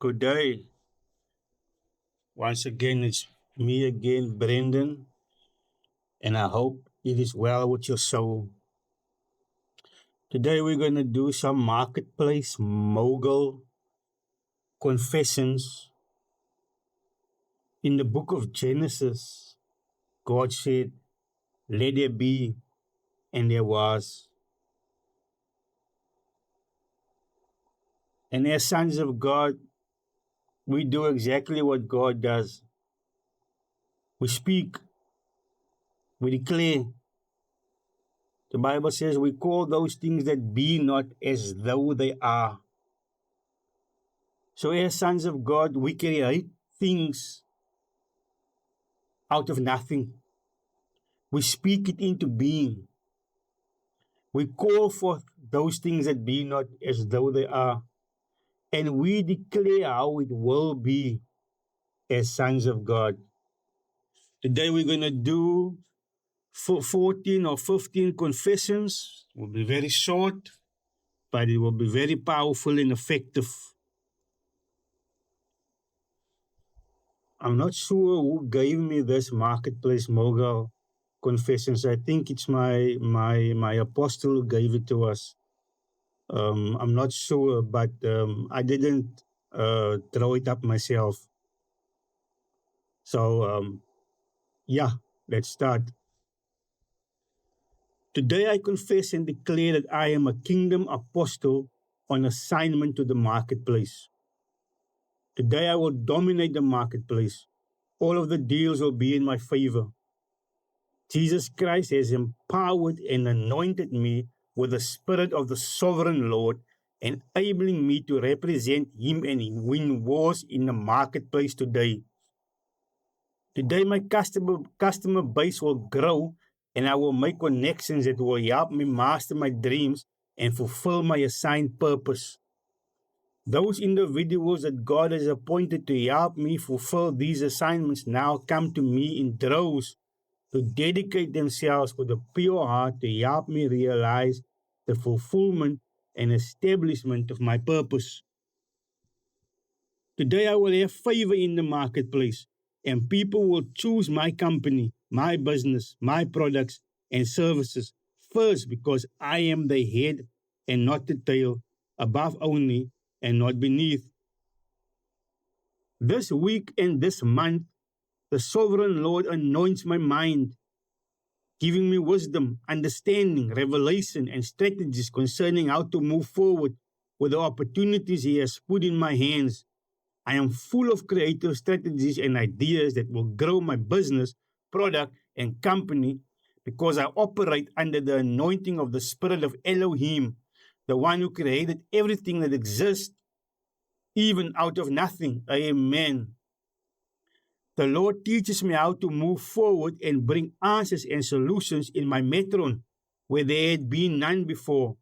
Good day. Once again, it's me again, Brendan, and I hope it is well with your soul. Today, we're going to do some marketplace mogul confessions. In the book of Genesis, God said, "Let there be," and there was. And as sons of God, we do exactly what God does. We speak, we declare. The Bible says we call those things that be not as though they are. So, as sons of God, we create things out of nothing. We speak it into being. We call forth those things that be not as though they are. And we declare how it will be as sons of God. Today, we're going to do 14 or 15 confessions. It will be very short, but it will be very powerful and effective. I'm not sure who gave me this marketplace mogul confessions. I think it's my apostle who gave it to us. I'm not sure, but I didn't throw it up myself. So yeah, let's start. Today I confess and declare that I am a kingdom apostle on assignment to the marketplace. Today I will dominate the marketplace. All of the deals will be in my favor. Jesus Christ has empowered and anointed me with the Spirit of the Sovereign Lord, enabling me to represent Him and win wars in the marketplace today. Today, my customer base will grow, and I will make connections that will help me master my dreams and fulfill my assigned purpose. Those individuals that God has appointed to help me fulfill these assignments now come to me in droves to dedicate themselves with a pure heart to help me realize the fulfillment and establishment of my purpose. Today I will have favor in the marketplace, and people will choose my company, my business, my products and services first because I am the head and not the tail, above only and not beneath. This week and this month, the sovereign Lord anoints my mind, giving me wisdom, understanding, revelation, and strategies concerning how to move forward with the opportunities He has put in my hands. I am full of creative strategies and ideas that will grow my business, product, and company because I operate under the anointing of the Spirit of Elohim, the one who created everything that exists, even out of nothing. Amen. The Lord teaches me how to move forward and bring answers and solutions in my metron where there had been none before.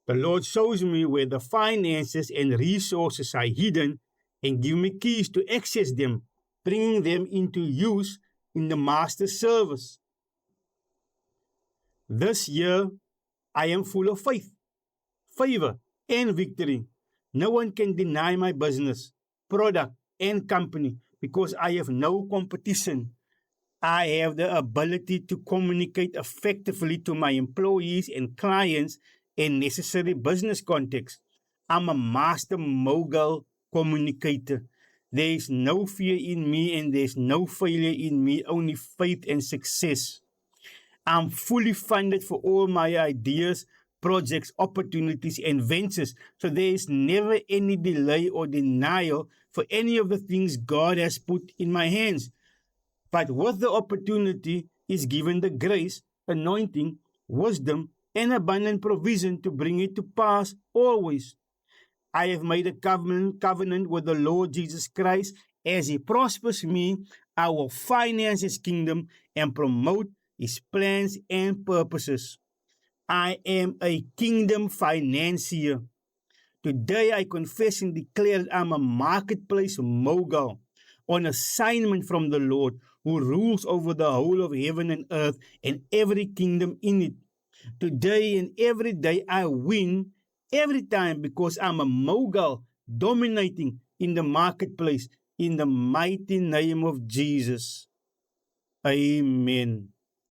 The Lord shows me where the finances and resources are hidden and give me keys to access them, bringing them into use in the Master's service. This year, I am full of faith, favor, and victory. No one can deny my business, product, and company because I have no competition. I have the ability to communicate effectively to my employees and clients in necessary business context. I'm a master mogul communicator. There is no fear in me and there's no failure in me, only faith and success. I'm fully funded for all my ideas, projects, opportunities, and ventures. So there is never any delay or denial for any of the things God has put in my hands. But with the opportunity is given the grace, anointing, wisdom, and abundant provision to bring it to pass always. I have made a covenant with the Lord Jesus Christ. As He prospers me, I will finance His kingdom and promote His plans and purposes. I am a kingdom financier. Today I confess and declare that I'm a marketplace mogul on assignment from the Lord who rules over the whole of heaven and earth and every kingdom in it. Today and every day I win every time because I'm a mogul dominating in the marketplace, in the mighty name of Jesus. Amen.